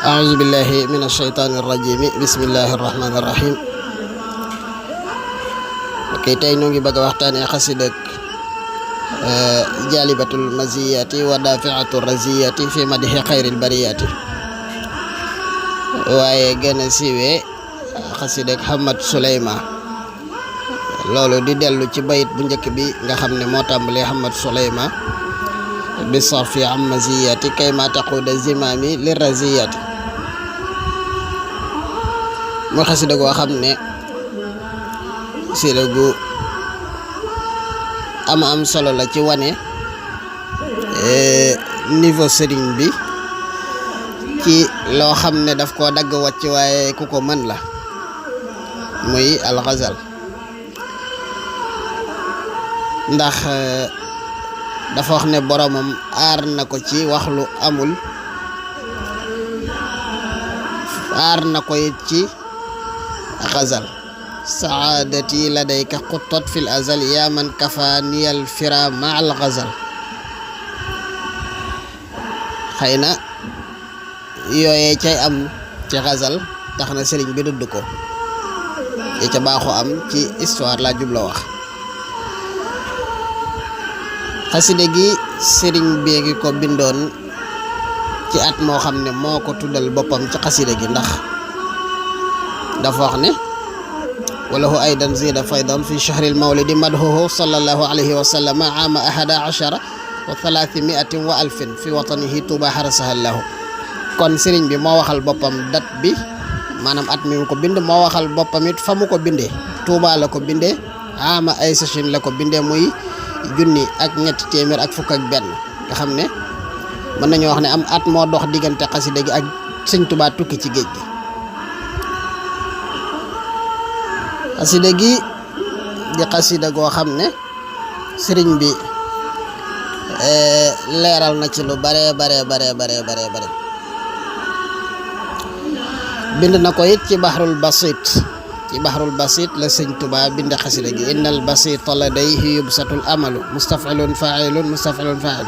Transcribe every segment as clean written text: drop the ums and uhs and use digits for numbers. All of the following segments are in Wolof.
أعوذ بالله من الشيطان الرجيم بسم الله الرحمن الرحيم tey ñu ngi bëgg a waxtaanee xasida jaalibatul maziyati wa daafi'atur raziyati fi madhi xayril bariyati waaye gën a siiwee xasida Hamad Suleyma loolu di dellu ci bayit bu njëkk bi nga xam ne moo tàmbalee Hamad Suleyma bi sarfi am maziyati kay ma taquda zimami li raziyati muy xasida goo xam ne xasida gu am solo la ci wane niveau sëriñ bi ci loo xam ne daf koo dagg wàcc waaye ku ko mën la muy alxazal ndax dafa wax ne boromam aar na ko ci wax lu amul aar na ko it ci xazal saadati ladayka xuttat fil azal yaa man kafaaniyal fira ma al xazal xëy na yooyee cay am ci xazal tax na sëriñ bi dudd ko yi ca baaxu am ci histoire la jubla wax xaside gi sëriñ bi ngi ko bindoon ci at moo xam ne moo ko tuddal boppam ci xaside gi ndax dafa wax ne walahu aydan zida faydan fi shahril mawlidi madhuhu sallallahu alayhi wa sallam ama 11 wa 300 wa alfin fi watanihi tuuba harasaha lahu kon sëriñ bi moo waxal boppam date bi maanaam at mi mu ko bind moo waxal boppam it fa mu ko bindee tuuba la ko bindee ama ay sachin la ko bindee muy junni ak ñetti téeméer ak fukk ak benn nga xam ne mën nañoo wax ne am at moo dox diggante xasida gi ak sëñ Tuubaa tukki ci géej gi xasida gi di xasida goo xam ne sëriñ bi leeral na ci lu bare bind na ko it ci bahrul basit la sëñ Tuubaa bind xasida gi innal basita ladayhi yubsatul amalu mustafilun failun fail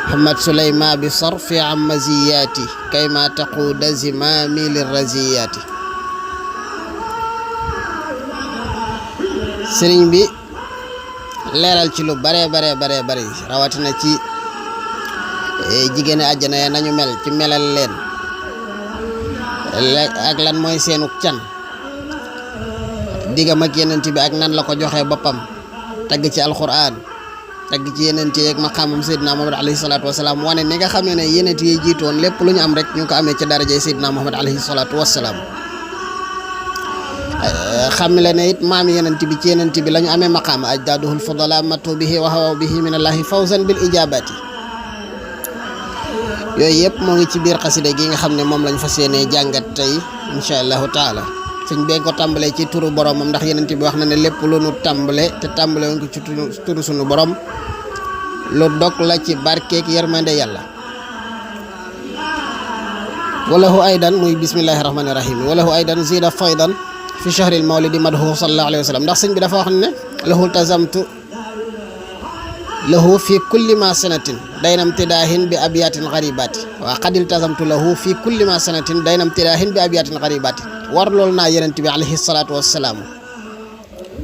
Hamad Suleyma bi sarfi am maziyati kayma taquda zimami liraziyati sëriñ bi leeral ci lu bare rawatina ci jigéeni àjjana ya nañu mel ci melal leen ak lan mooy seenu can diggam ak yenent bi ak nan la ko joxe boppam tagg ci alquran tagg ci yenent yi ak maqaamam Seydina Muhammad alayhi salaatu wasalaam wane ni nga xamee ne yenent yi jiitoon lépp lu ñu am rek ñu ko amee ci darajay Seydina Muhammad alayhi salaatu wasalaam xam le ne it maam yenent bi ci yenent bi la ñu amee maqaama ajdaduhul fudala matu bihi wa hawaw bihi min allahi fawzan bil ijabati yooyu yëpp moo ngi ci biir xasida gi nga xam ne moom lañ fas yéenee jàngat tey incha allahu taala sëñ bee ko tàmbalee ci turu boromam ndax yenent bi wax na ne lépp lu nu tàmbale te tàmbale woon ko ci turu sunu borom lu dog la ci barkeek yërmande yàlla walahu aydan muy bismillahi rahmani rahim walahu aydan zida faydan fi shahril mawlidi madhuhu sallallahu alayhi wa sallam ndax sëñ bi dafa wax ne lahu tazamtu lahu fi kulli ma sanatin daynam tidaahin bi abiyatin gharibati waa qadil tazamtu lahu fi kulli ma sanatin daynam tidaahin bi abiyatin gharibati war loolu naa yenent bi alayhi salaatu wassalaam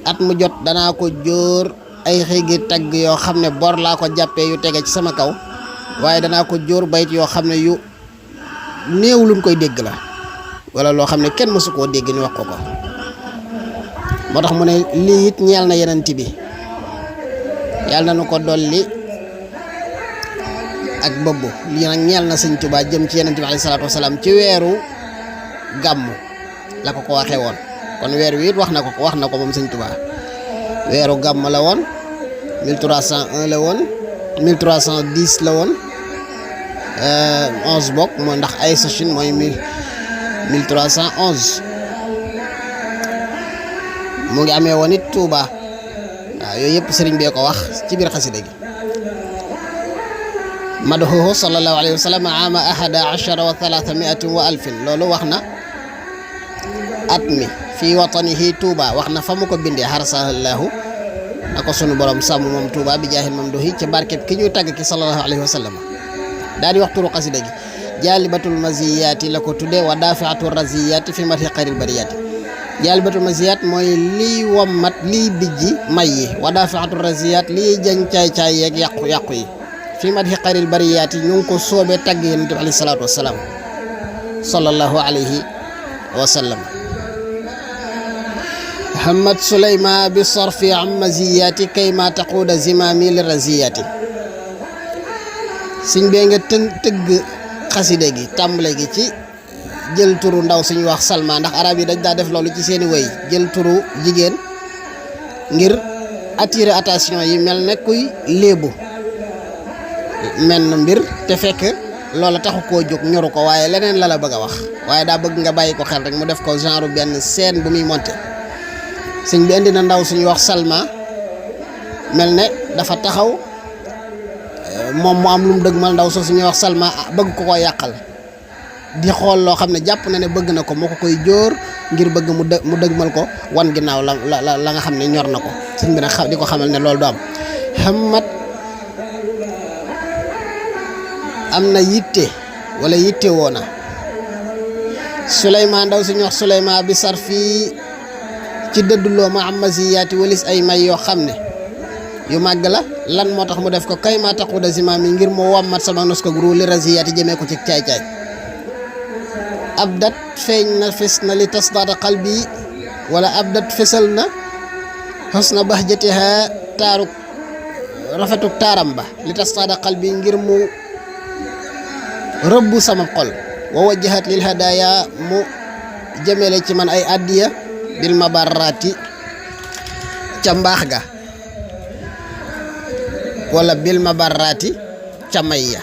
at mu jot danaa ko jóor ay xëygi tagg yoo xam ne bor laa ko jàppee yu tege ci sama kaw waaye danaa ko jóor bayit yoo xam ne yu néew luñ koy dégg la wala loo xam ne kenn mësu koo dégg ni wax ko moo tax mu ne lii it ñeel na yenent bi yàlla na nu ko dolli ak bëbbu lii nag ñeel na sëñ Tuubaa jëm ci yenent bi alayhi salaatu wasalaam ci weeru gàmmu la ko waxee woon kon weer wi it wax na ko moom sëñ Tuubaa weeru gàmm la woon 1301 la woon 1310 la woon 11 bokk moo ndax ay sachin mooy 1311 mu ngi amee woon it Tuubaa waaw yooyu yëpp sëriñ bee ko wax ci biir xasida gi madhuhu sallallahu alayhi wa sallam ama 11 wa 300 wa alfin loolu wax na at mi fii watanihi Tuuba wax na fa mu ko bindee harasahallahu na ko sunu borom sàmm moom Tuuba bi jaahil mamduhi ci barkeb ki ñuy tàgg ki sallallahu alayhi wa sallam daal di wax turu xasida gi jaalibatul maziyaati la ko tudde wa daafiatu raziyaati fi madhi xayril bariyaati. jaalibatul maziyaat mooy liy wommat liy bijji may yi, wa daafiatu raziyaat liy jañ caay-caay yeeg yàqu-yàqu yi. fi madhi xayril bariyaati ñu ngi ko soobee tagg yonent bi alayhi salaatu wassalaam sallallahu alayhi wa sallam. Muhammad Suleyma bi sarfi am maziyaati kay ma taquuda zimaami li raziyaati. suñ bee nga tëgg xaside gi tàmbale gi ci jël turu ndaw suñu wax Salma, ndax arab yi dañ daa def loolu ci seeni wëy, jël turu jigéen ngir attirer attention yi, mel ne kuy léebu menn mbir te fekk loola taxu koo jóg, ñoru ko, waaye leneen la bëgg a wax, waaye daa bëgg nga bàyyi ko xel rek mu def ko genre benn scène bu muy monter. sëñ bi indi na ndaw suñu wax Salma mel ne dafa taxaw moom mu am lu mu dëgmal, ndaw soo suñuy wax Salma bëgg ko yàqal, di xool loo xam ne jàpp na ne bëgg na ko, moo ko koy jóor ngir bëgg mu dëgmal ko wan ginnaaw la nga xam ne ñor na ko. sëñ bi nag di ko xamal ne loolu du am. Muhammad am na yitte wala yitte woona Suleymaan, ndaw suñu wax Suleymaan bi sarfi ci dëdduloo ma am maziyaati walis ay may yoo xam ne yu màgg la. lan moo tax mu def ko kay ma taquda zimaam yi ngir mu wommat sama nos ko guru li raziyaati jëmee ko ci caay-caay. abdat feeñ na fes na li tasdaada qalbi wala abdat fesal na husna bahjatiha taaru rafetuk taaram ba li tasdaada qalbi ngir mu rëbbu sama xol. wa wajjahat lil hadaya mu jëmele ci man ay addiya bil mabarrati ca mbaax ga wala bil mabarrati ca may ya.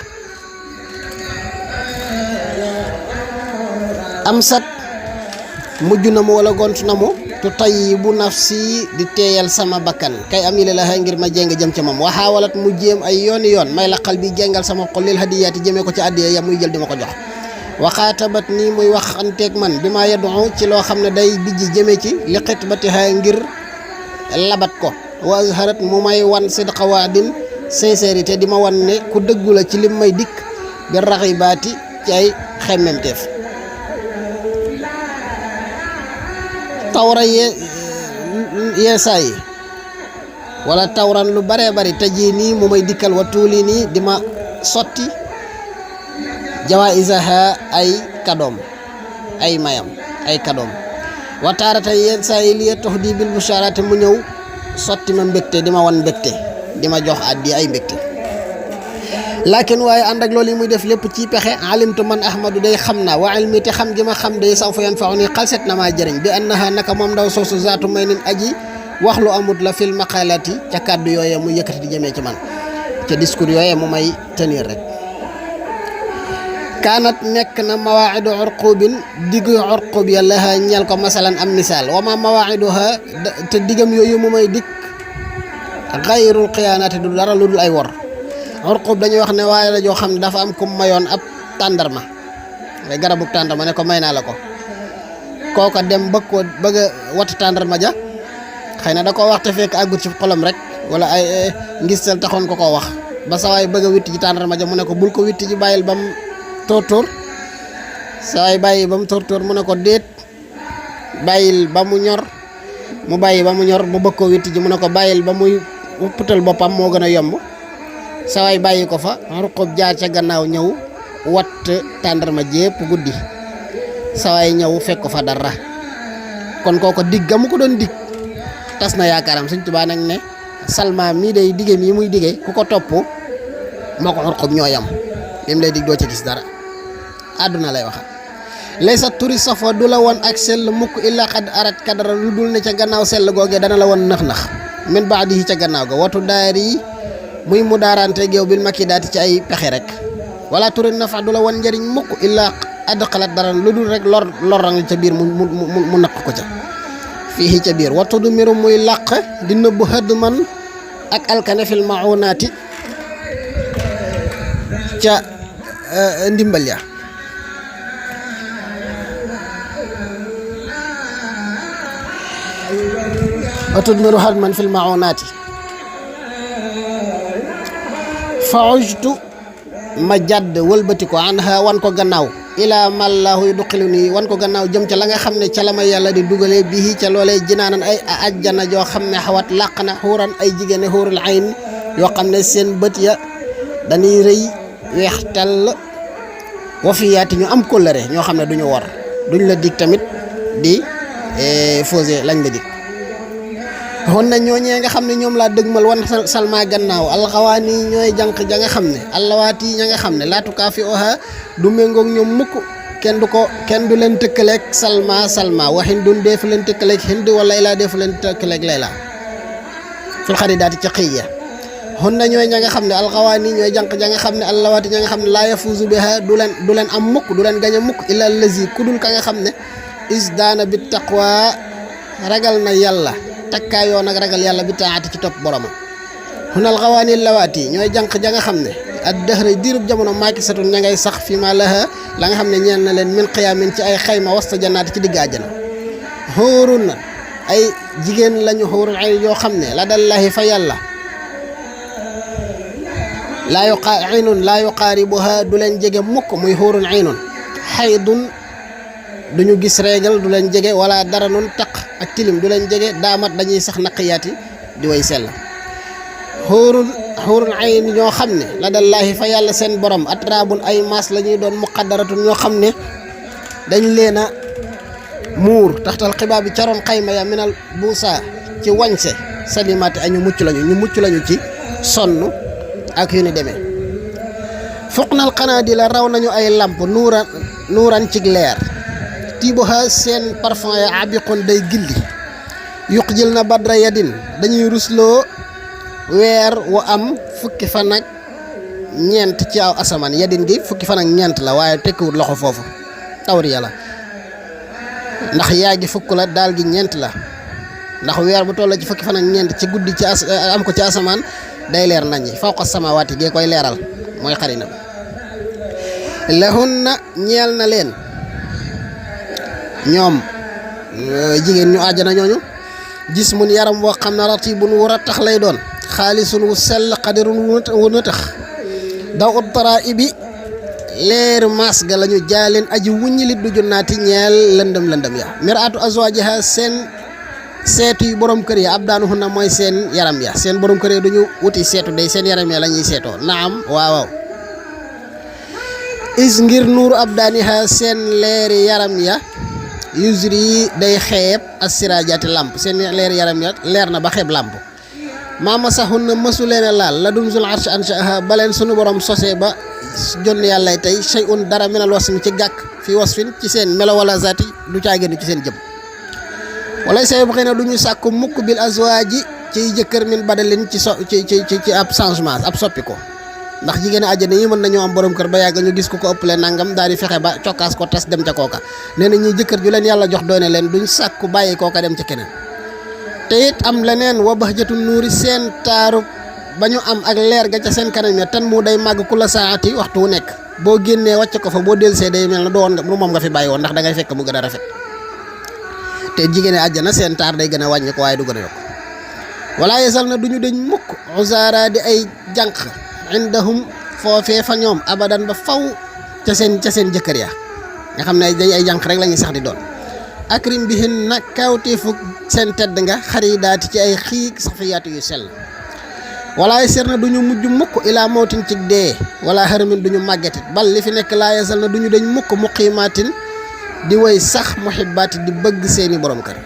am sat mujj na mu wala gont na mu tu tayyibu nafsi di teeyal sama bakkan kay am yile la ngir ma jéng jëm ca moom. waxaawalat mu jéem ay yooni yoon may la xal bi jéngal sama xol lil hadiyaati jëmee ko ci addiya ya muy jël di ma ko jox. waxaatabat nii muy waxanteeg man bi ma yadu ci loo xam ne day bijji jëme ci li xitbatiha ngir labat ko. wa azharat mu may wan sidqa waadin sincérité di ma wan ne ku dëggu la ci lim may dikk bi raxibaati ci ay xemmemteef. tawra yeesaa yi wala tawran lu baree bari tëji nii mu may dikkal wa tuuli nii di ma sotti jawaisaha ay kadoom ay mayam ay kadoom. wa taarata yeesaa yi liy tox di bil busharati mu ñëw sotti ma mbégte di ma wan mbégte di ma jox addi ay mbégte. lakin waaye ànd ak loolu yi muy def lépp ci pexe alimtu man ahmadu day xam naa wa ilmi te xam gi ma xam day saw fa yan faaw ni xalset na maa jëriñ bi annaha naka moom ndaw soosu zaatu may nin aji wax lu amut la fil maqalati ca kàddu yooyee mu yëkkati di jëmee ci man ca discours yooyee mu may tenir rek. kaanat nekk na mawaa'idu urqubin diggu urqub ya laha ñeel ko masalan am misaal wa ma mawaa'iduha te diggam yooyu mu may dikk xayrul xiyaanaati du dara lu dul ay wor. urqub dañuy wax ne waaye la joo xam ne dafa am ku mayoon ab tàndarma ay garabu tàndarma ne ko may naa la ko. kooka dem bëgg a wat tàndarma ja xëy na da koo wax te fekk àggut ci xolam rek wala ay ngistal taxoon ko koo wax ba sawaay bëgg a witti ji tàndarma ja mu ne ko bul ko witti ji bàyyil ba mu tóor sawaay bàyyi ba mu tóor mu ne ko déet bàyyil ba mu ñor mu bàyyi ba mu ñor mu bëgg koo witti ji mu ne ko bàyyil ba muy putal boppam moo gën a yomb. sawaay bàyyi ko fa Urqub jaar ca gannaaw ñëw watt tàndarma jépp guddi sawaay ñëw fekk ko fa dara. kon kooko dig ga mu ko doon dig tas na yaakaaram. Sëñ Tuubaa nag ne Salma mii day dige mii muy dige ku ko topp moo ko Urqub ñoo yam lim lay dig doo ci gis dara. àdduna lay waxa laysa turi safo du la woon ak sell mukk illa xad arat kadara lu dul ne ca gannaaw sell googee dana la woon nax-nax min baadihi ca gannaaw ga watu daari muy mu daarante géew bil makki daati ci ay pexe rek. wala turi nafa du la woon njëriñ mukk illa adxalat dara lu dul rek lorang ca biir mu naq ko ca fii ca biir. watu du miru muy làq di nëbbu xëdd man ak alkane fil maunaati ca ndimbal ya. watu du miru xëdd man fil maunaati fa ujtu ma jadd wëlbati ko anha wan ko gannaaw ila mallahu yudkhiluni wan ko gannaaw jëm ca la nga xam ne ca la ma yàlla di dugalee bii ca loolee jinaanan ay ajjana joo xam ne xawat làq na xuuran ay jigéen xuurul ayn yoo xam ne seen bët ya dañuy rëy weex tell wafiyaati ñu am kóllëre ñoo xam ne duñu wor duñ la dig tamit di fausé lañ la dig xon na ñooñee nga xam ne ñoom laa dëgmal wan salma gannaaw alxawaani ñooy jànq ja nga xam ne allawaati ña nga xam ne laatukaa fi oha du méngoog ñoom mukk kenn du leen tëkkaleeg salma waxin dun deefu leen tëkkaleeg hind wala ilaa deefu leen tëkkaleeg layla fil xaridaati ca xëy ya xon na ñooy ña nga xam ne alxawaani ñooy jànq ja nga xam ne allawaati ña nga xam ne laa yafuuzu biha du leen am mukk du leen gañ a mukk illa allazi kudul ka nga xam ne isdaana bi taqwa ragal na yàlla takkaayoo nag ragal yàlla bi taati ci topp boromam xunal xawaani lawaati ñooy jànq ja nga xam ne ad dëxëra diirub jamono maaki satun ña ngay sax fi ma laha la nga xam ne ñeen na leen min xiyaamin ci ay xayma wasta jannaati ci digg àjjana xóorun na ay jigéen lañu xóorun ay yoo xam ne la dallahi fa yàlla laa yuqaaribuha du leen jege mukk muy xóorun aynun xaydun duñu gis réegal du leen jege wala dara nun taq ak tilim du leen jege daamat dañuy sax naqiyaati di way sell xuurul ayn ñoo xam ne la dallaahi fa yàlla seen borom atraabun ay maas la ñuy doon muqaddaratun ñoo xam ne dañ leen a muur taxtal xibaar bi caroon xayma ya minal buusa ci wañse salimaati ay ñu mucc lañu ci sonn ak yu ni demee fuqnal qanaadila raw nañu ay lamp nuuran ci leer tiiboha seen parfum ya abiqoon day gilli yuq jël na badra yadin dañuy rusloo weer wu am fukki fan ak ñeent ci aw asamaan yadin gi fukki fan ak ñeent la waaye tekkiwut loxo foofu tawriya la ndax yaa gi fukk la daal gi ñeent la ndax weer bu toll ci fukki fan ak ñeent ci guddi ci am ko ci asamaan day leer naññi fawqa samawaati gee koy leeral mooy xarina lahunna ñeel na leen ñoom jigéen ñu àjjana ñooñu gis mun yaram boo xam ne ratibun wu rattax lay doon xaalisun wu sell xadirun wu nëtax daw ut tara ibi leer maas ga lañu jaaleen aji wuññi lit du junnaati ñeel lëndëm ya miraatu azwajiha seen seetu yu borom kër ya ab daanuhunna mooy seen yaram ya seen borom kër ya duñu wuti seetu day seen yaram ya la ñuy seetoo naam waaw is ngir nuuru ab daaniha seen leeri yaram ya yusri day xeeb assiraajaati làmp seen leer yaram ya leer na ba xeeb làmp maama saxun na mësu leen a laal la dum zul arsh anshaha baleen sunu borom sosé ba jonn yàllay tey shay'un dara minal wasmi ci gàkk fi wasfin ci seen melo wala zaati du caa génn ci seen jëm wala say bu xëy na du ñu sàkku mukk bil azwaaji ciy jëkkër min badalin ci ab changement ab soppi ko ndax jigéen àjjana yi mën nañoo am borom kër ba yàgg ñu gis ko ëppale nangam daal di fexe ba cokkaas ko tas dem ca kooka nee na ñuy jëkkër ju leen yàlla jox doone leen duñ sàkku bàyyi kooka dem ca keneen te it am leneen wa bahjatu nuuri seen taaru ba ñu am ak leer ga ca seen kanam ya tan mu day màgg ku la saati waxtu wu nekk boo génnee wàcc ko fa boo delsee day mel na du moom nga fi bàyyi woon ndax da ngay fekk mu gën a rafet te jigéen àjjana seen taar day gën a wàññi ko waaye du gën a yokk wala yesal na duñu deñ mukk usaara di ay jànq indahum foofee fa ñoom abadan ba faw ca seen jëkkër ya nga xam ne dañ ay jànq rek la ñuy sax di doon akrim bihin nag kawteefu seen tedd nga xaridaati ci ay xiig safiyaatu yu sell wala ser na duñu mujj mukk ilaa mawtin ci dee wala xaramin duñu màggetit bal li fi nekk laa yesal na duñu deñ mukk muqiimaatin di way sax muhibbaati di bëgg seeni borom kër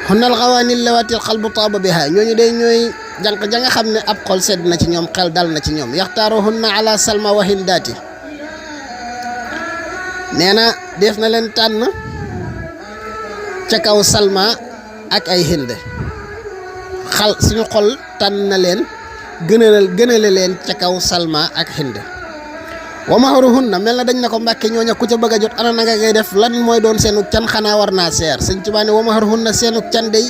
xunal xawaanil lawaatil xalbu taaba biha ñooñu day ñooy jànq ja nga xam ne ab xol sedd na ci ñoom xel dal na ci ñoom yaxtaaruhunna ala salma wa hindaati nee na def na leen tànn ca kaw salma ak ay hind suñu xol tànn na leen gënale leen ca kaw salma ak hind wa mahruhunna mel na dañ na ko mbàkke ñooña ku ca bëgg a jot ana nga ngay def lan mooy doon seenuk can xanaa war naa seer sëñ Tuubaa ne wa mahruhunna seenuk can day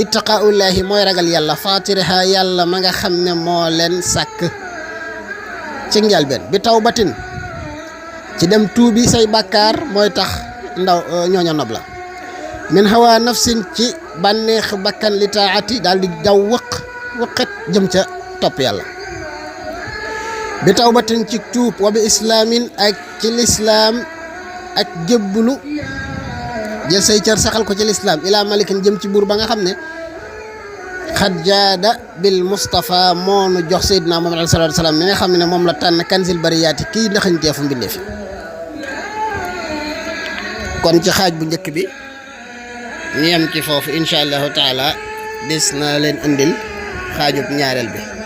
ittaqaullahi mooy ragal yàlla fatiriha yàlla ma nga xam ne moo leen sàkk ci njalbeen bi tawbatin ci dem tuubi say bàkkaar mooy tax ndaw ñooña nob la min hawa nafsin ci bànneex bakkan li taati daal di daw wëqet jëm ca topp yàlla bi tawbatin ci tuub wa bi islaamin ak ci lislaam ak jébbulu jël say cër saxal ko ci lislaam ilaa malikin jëm ci buur ba nga xam ne xad jaada bil Mustafa moo nu jox Seydina Muhammad alayhi salaatu wa salaam mi nga xam ne moom la tànn kanzil bariyaati kii ndaxañteefu mbindeef kon ci xaaj bu njëkk bi ñu yem ci foofu incha allahu taala des na leen indil xaajub ñaareel bi.